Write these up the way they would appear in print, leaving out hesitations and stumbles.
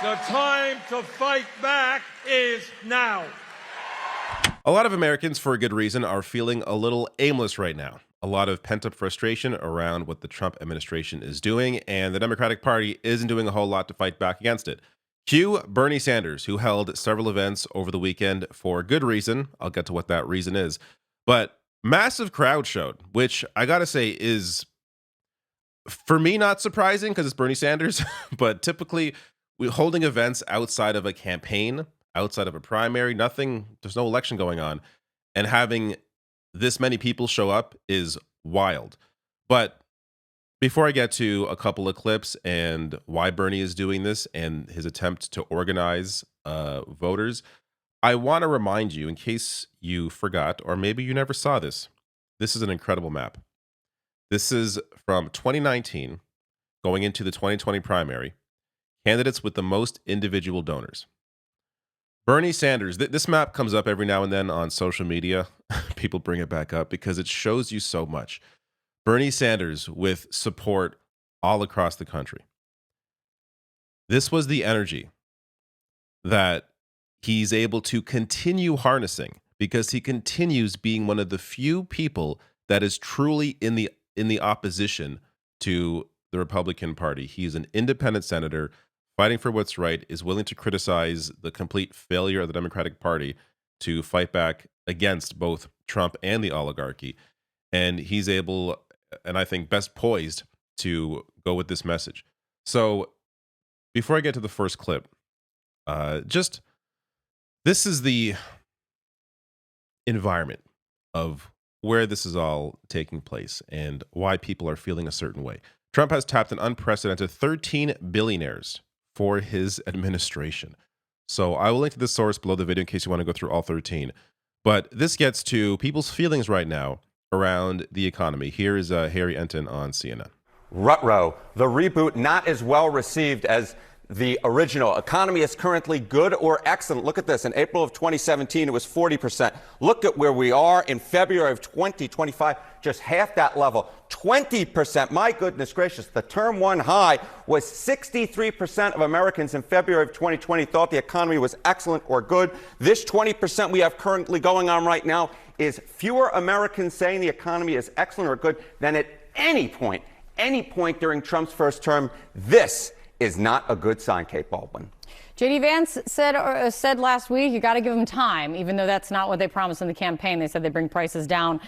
The time to fight back is now. A lot of Americans, for a good reason, are feeling a little aimless right now. A lot of pent up frustration around what the Trump administration is doing, and the Democratic Party isn't doing a whole lot to fight back against it. Cue Bernie Sanders, who held several events over the weekend for good reason. I'll get to what that reason is. But massive crowd showed, which I gotta say is, for me, not surprising because it's Bernie Sanders. But typically, holding events outside of a campaign, outside of a primary, there's no election going on, and having this many people show up is wild. But before I get to a couple of clips and why Bernie is doing this and his attempt to organize voters, I want to remind you, in case you forgot, or maybe you never saw this, this is an incredible map. This is from 2019 going into the 2020 primary, candidates with the most individual donors. Bernie Sanders, this map comes up every now and then on social media. People bring it back up because it shows you so much. Bernie Sanders with support all across the country. This was the energy that he's able to continue harnessing because he continues being one of the few people that is truly in the opposition to the Republican Party. He's an independent senator fighting for what's right, is willing to criticize the complete failure of the Democratic Party to fight back against both Trump and the oligarchy. And he's able, and I think best poised, to go with this message. So before I get to the first clip, this is the environment of where this is all taking place and why people are feeling a certain way. Trump has tapped an unprecedented 13 billionaires for his administration. So I will link to this source below the video in case you want to go through all 13. But this gets to people's feelings right now around the economy. Here is Harry Enton on CNN. Rutrow, the reboot not as well received as the original. Economy is currently good or excellent. Look at this. In April of 2017, it was 40%. Look at where we are in February of 2025, just half that level. 20%. My goodness gracious. The term one high was 63% of Americans in February of 2020 thought the economy was excellent or good. This 20% we have currently going on right now is fewer Americans saying the economy is excellent or good than at any point during Trump's first term. This is not a good sign, Kate Baldwin. J.D. Vance said last week, you got to give them time, even though that's not what they promised in the campaign. They said they bring prices down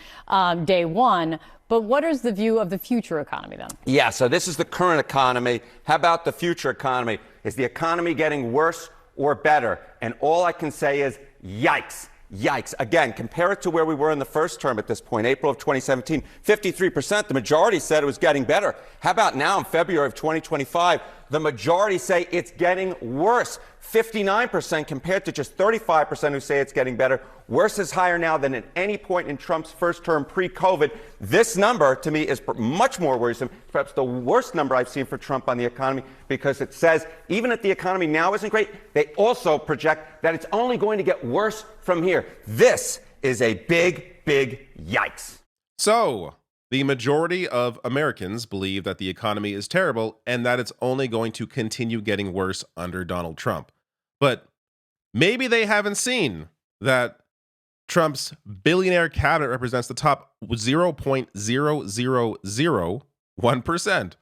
day one. But what is the view of the future economy then? Yeah, so this is the current economy. How about the future economy? Is the economy getting worse or better? And all I can say is yikes. Yikes. Again, compare it to where we were in the first term at this point, April of 2017, 53%. The majority said it was getting better. How about now in February of 2025? The majority say it's getting worse. 59% compared to just 35% who say it's getting better. Worse is higher now than at any point in Trump's first term pre-COVID. This number, to me, is much more worrisome. Perhaps the worst number I've seen for Trump on the economy, because it says even if the economy now isn't great, they also project that it's only going to get worse from here. This is a big, big yikes. So the majority of Americans believe that the economy is terrible and that it's only going to continue getting worse under Donald Trump. But maybe they haven't seen that Trump's billionaire cabinet represents the top 0.0001%.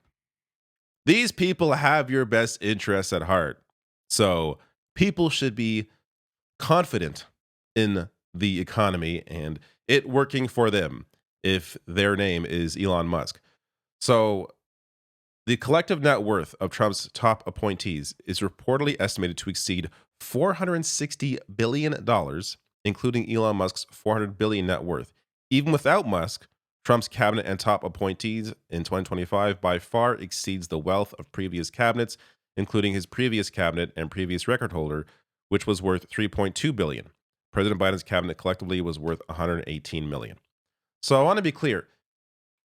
These people have your best interests at heart. So people should be confident in the economy and it working for them if their name is Elon Musk. So the collective net worth of Trump's top appointees is reportedly estimated to exceed $460 billion, including Elon Musk's $400 billion net worth. Even without Musk, Trump's cabinet and top appointees in 2025 by far exceeds the wealth of previous cabinets, including his previous cabinet and previous record holder, which was worth $3.2 billion. President Biden's cabinet collectively was worth $118 million. So I want to be clear.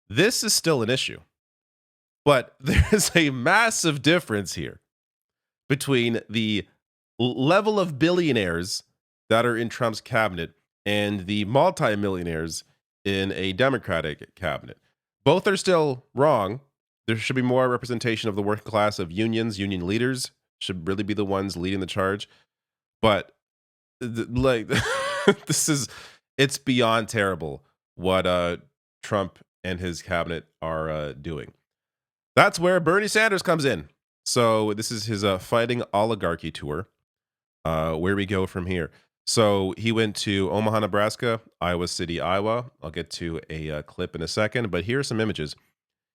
This is still an issue. But there's a massive difference here between the level of billionaires that are in Trump's cabinet and the multimillionaires in a Democratic cabinet. Both are still wrong. There should be more representation of the working class, of unions, union leaders should really be the ones leading the charge. But like it's beyond terrible what Trump and his cabinet are doing. That's where Bernie Sanders comes in. So this is his fighting oligarchy tour. Where we go from here. So he went to Omaha, Nebraska, Iowa City, Iowa. I'll get to a clip in a second, but here are some images.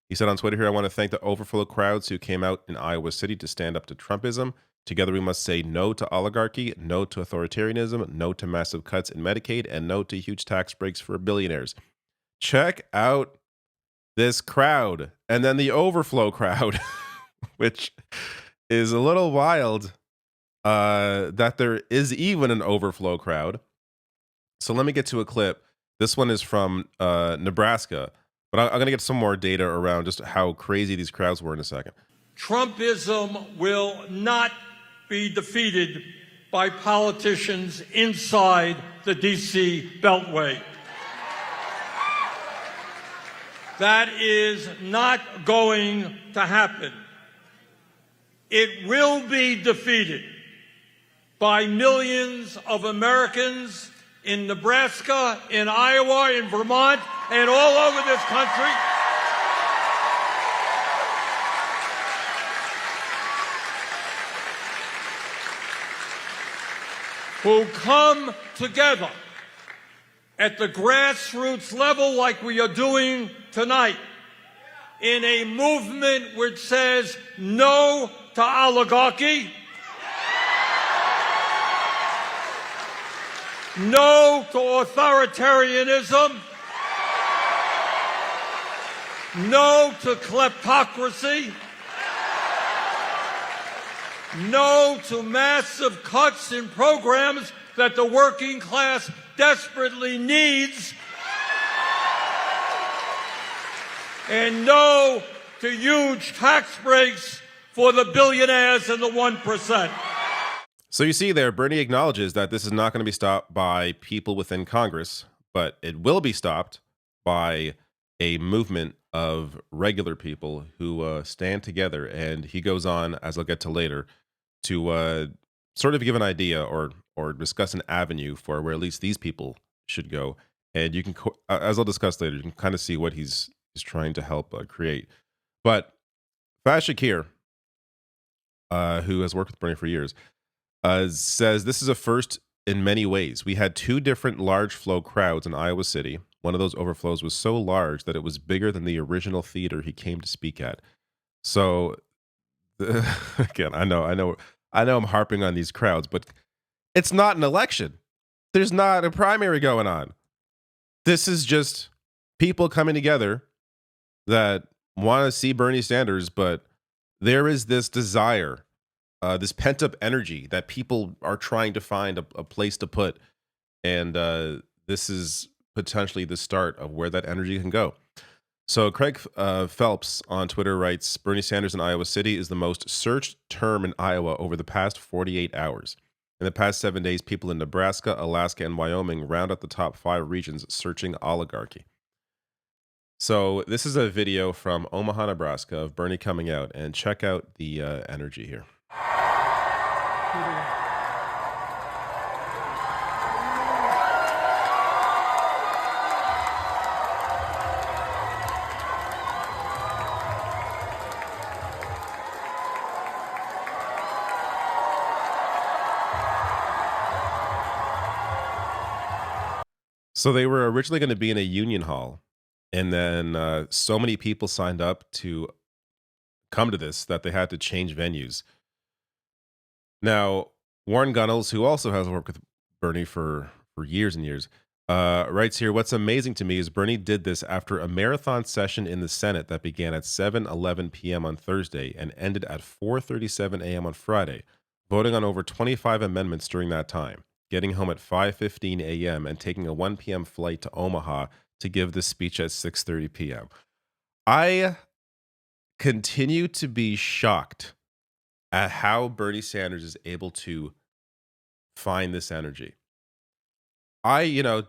He said on Twitter here, I want to thank the overflow crowds who came out in Iowa City to stand up to Trumpism. Together we must say no to oligarchy, no to authoritarianism, no to massive cuts in Medicaid, and no to huge tax breaks for billionaires. Check out this crowd. And then the overflow crowd, which is a little wild that there is even an overflow crowd. So let me get to a clip. This one is from Nebraska. But I'm going to get some more data around just how crazy these crowds were in a second. Trumpism will not be defeated by politicians inside the D.C. Beltway. That is not going to happen. It will be defeated by millions of Americans in Nebraska, in Iowa, in Vermont, and all over this country. Who come together at the grassroots level like we are doing tonight in a movement which says no to oligarchy, no to authoritarianism, no to kleptocracy, no to massive cuts in programs that the working class desperately needs, and no to huge tax breaks for the billionaires and the 1%. So you see there, Bernie acknowledges that this is not going to be stopped by people within Congress, but it will be stopped by a movement of regular people who stand together. And he goes on, as I'll get to later, to sort of give an idea or discuss an avenue for where at least these people should go. And you can, as I'll discuss later, you can kind of see what he's trying to help create. But Faz Shakir, who has worked with Bernie for years, says this is a first in many ways. We had two different large flow crowds in Iowa City. One of those overflows was so large that it was bigger than the original theater he came to speak at. So again, I know I'm harping on these crowds, but it's not an election. There's not a primary going on. This is just people coming together that want to see Bernie Sanders, but there is this desire, this pent up energy that people are trying to find a place to put. And this is potentially the start of where that energy can go. So Craig Phelps on Twitter writes, Bernie Sanders in Iowa City is the most searched term in Iowa over the past 48 hours. In the past 7 days, people in Nebraska, Alaska, and Wyoming round out the top 5 regions searching oligarchy. So this is a video from Omaha, Nebraska of Bernie coming out, and check out the energy here. So they were originally going to be in a union hall, and then so many people signed up to come to this that they had to change venues. Now, Warren Gunnels, who also has worked with Bernie for years and years, writes here, what's amazing to me is Bernie did this after a marathon session in the Senate that began at 7:11 p.m. on Thursday and ended at 4:37 a.m. on Friday, voting on over 25 amendments during that time, getting home at 5:15 a.m. and taking a 1 p.m. flight to Omaha to give this speech at 6:30 p.m. I continue to be shocked at how Bernie Sanders is able to find this energy. I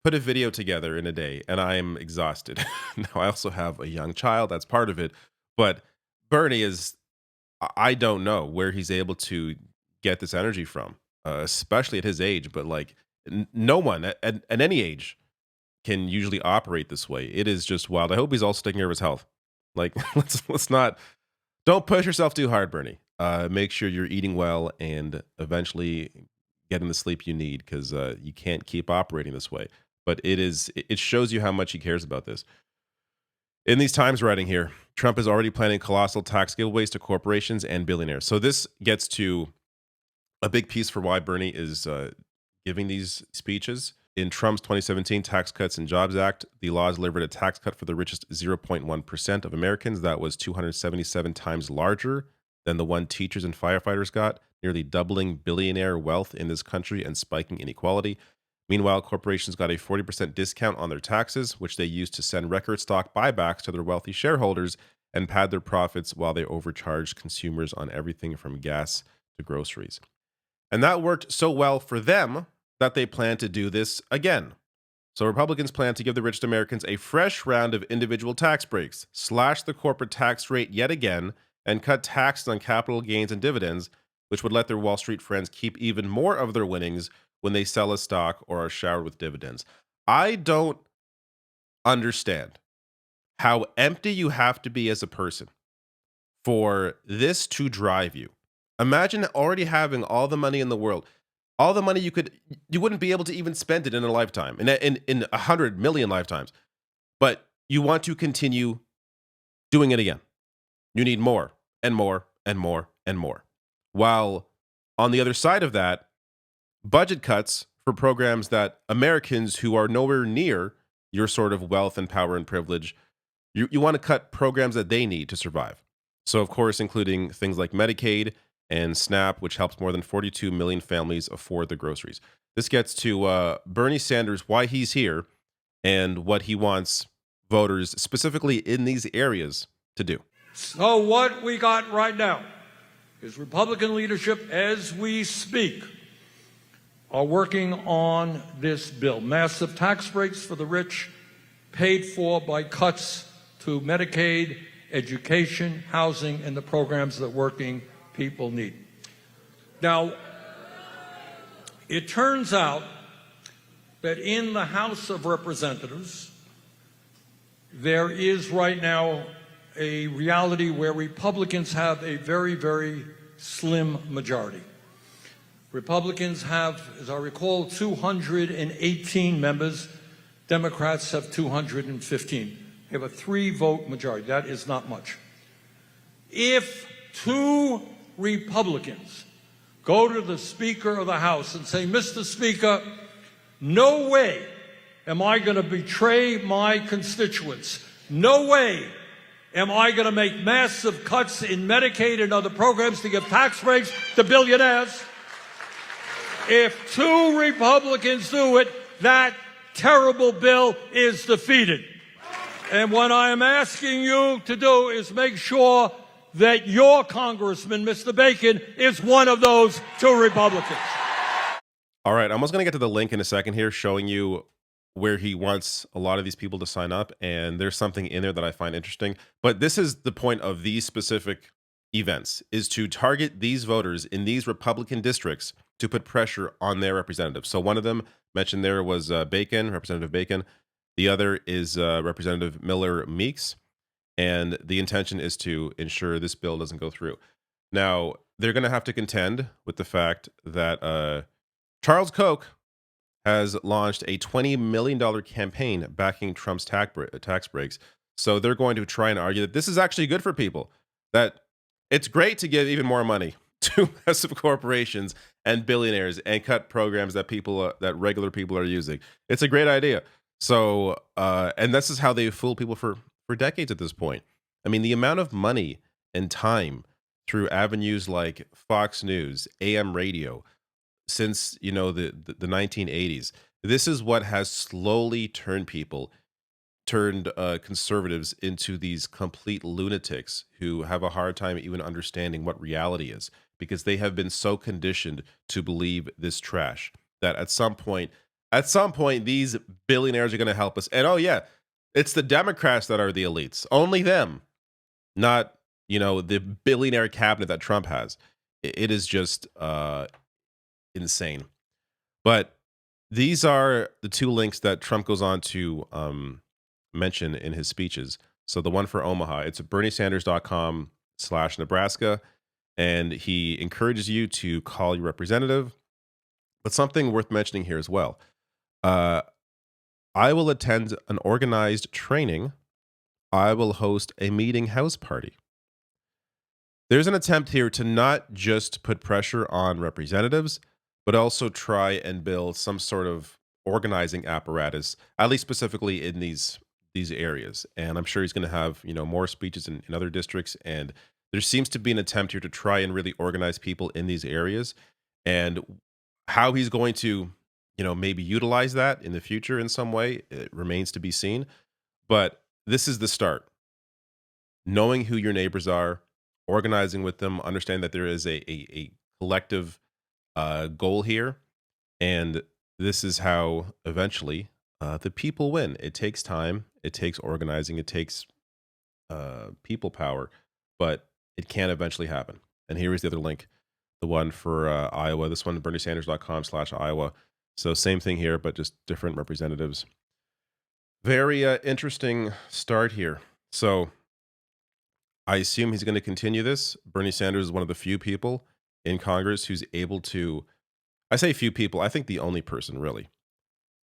put a video together in a day and I'm exhausted. Now, I also have a young child. That's part of it. But Bernie is I don't know where he's able to get this energy from, especially at his age. But like, no one at any age can usually operate this way. It is just wild. I hope he's also taking care of his health. Like, let's not don't push yourself too hard, Bernie. Make sure you're eating well and eventually getting the sleep you need, because you can't keep operating this way. But it shows you how much he cares about this. In these times, writing here, Trump is already planning colossal tax giveaways to corporations and billionaires. So this gets to a big piece for why Bernie is giving these speeches. In Trump's 2017 Tax Cuts and Jobs Act, the laws delivered a tax cut for the richest 0.1% of Americans that was 277 times larger than the one teachers and firefighters got, nearly doubling billionaire wealth in this country and spiking inequality. Meanwhile, corporations got a 40% discount on their taxes, which they used to send record stock buybacks to their wealthy shareholders and pad their profits while they overcharged consumers on everything from gas to groceries. And that worked so well for them that they plan to do this again. So Republicans plan to give the richest Americans a fresh round of individual tax breaks, slash the corporate tax rate yet again, and cut taxes on capital gains and dividends, which would let their Wall Street friends keep even more of their winnings when they sell a stock or are showered with dividends. I don't understand how empty you have to be as a person for this to drive you. Imagine already having all the money in the world, all the money you wouldn't be able to even spend it in a lifetime, in 100 million lifetimes. But you want to continue doing it again. You need more and more and more and more. While on the other side of that, budget cuts for programs that Americans who are nowhere near your sort of wealth and power and privilege, you want to cut programs that they need to survive. So, of course, including things like Medicaid and SNAP, which helps more than 42 million families afford their groceries. This gets to Bernie Sanders, why he's here, and what he wants voters, specifically in these areas, to do. So what we got right now is Republican leadership, as we speak, are working on this bill. Massive tax breaks for the rich, paid for by cuts to Medicaid, education, housing, and the programs that working people need. Now, it turns out that in the House of Representatives, there is right now a reality where Republicans have a very, very slim majority. Republicans have, as I recall, 218 members. Democrats have 215. They have a 3-vote majority. That is not much. If 2 Republicans go to the Speaker of the House and say, Mr. Speaker, no way am I going to betray my constituents. No way am I going to make massive cuts in Medicaid and other programs to give tax breaks to billionaires. If 2 Republicans do it, that terrible bill is defeated. And what I am asking you to do is make sure that your congressman, Mr. Bacon, is one of those 2 Republicans. All right, I'm also going to get to the link in a second here, showing you where he wants a lot of these people to sign up. And there's something in there that I find interesting. But this is the point of these specific events, is to target these voters in these Republican districts to put pressure on their representatives. So one of them mentioned there was Bacon, Representative Bacon. The other is Representative Miller Meeks. And the intention is to ensure this bill doesn't go through. Now, they're going to have to contend with the fact that Charles Koch has launched a $20 million campaign backing Trump's tax breaks. So they're going to try and argue that this is actually good for people, that it's great to give even more money to massive corporations and billionaires and cut programs that that regular people are using. It's a great idea. So, and this is how they fool people for decades at this point. I mean, the amount of money and time through avenues like Fox News, AM radio, since, the 1980s, this is what has slowly turned conservatives into these complete lunatics who have a hard time even understanding what reality is, because they have been so conditioned to believe this trash that at some point, these billionaires are going to help us. And oh yeah, it's the Democrats that are the elites. Only them, not the billionaire cabinet that Trump has. It is just insane. But these are the two links that Trump goes on to mention in his speeches. So the one for Omaha, it's berniesanders.com/Nebraska. And he encourages you to call your representative. But something worth mentioning here as well. I will attend an organized training. I will host a meeting house party. There's an attempt here to not just put pressure on representatives, but also try and build some sort of organizing apparatus, at least specifically in these areas. And I'm sure he's going to have more speeches in other districts. And there seems to be an attempt here to try and really organize people in these areas. And how he's going to maybe utilize that in the future in some way, it remains to be seen. But this is the start. Knowing who your neighbors are, organizing with them, understand that there is a collective goal here. And this is how eventually the people win. It takes time. It takes organizing. It takes people power. But it can eventually happen. And here is the other link, the one for Iowa. This one, berniesanders.com/Iowa. So same thing here, but just different representatives. Very interesting start here. So I assume he's going to continue this. Bernie Sanders is one of the few people in Congress who's able to, I say few people, I think the only person really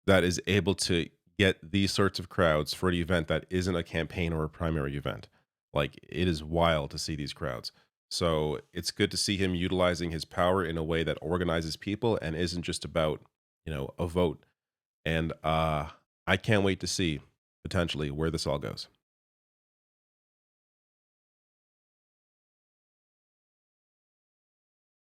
that is able to get these sorts of crowds for an event that isn't a campaign or a primary event. Like, it is wild to see these crowds. So it's good to see him utilizing his power in a way that organizes people and isn't just about, a vote. And I can't wait to see potentially where this all goes.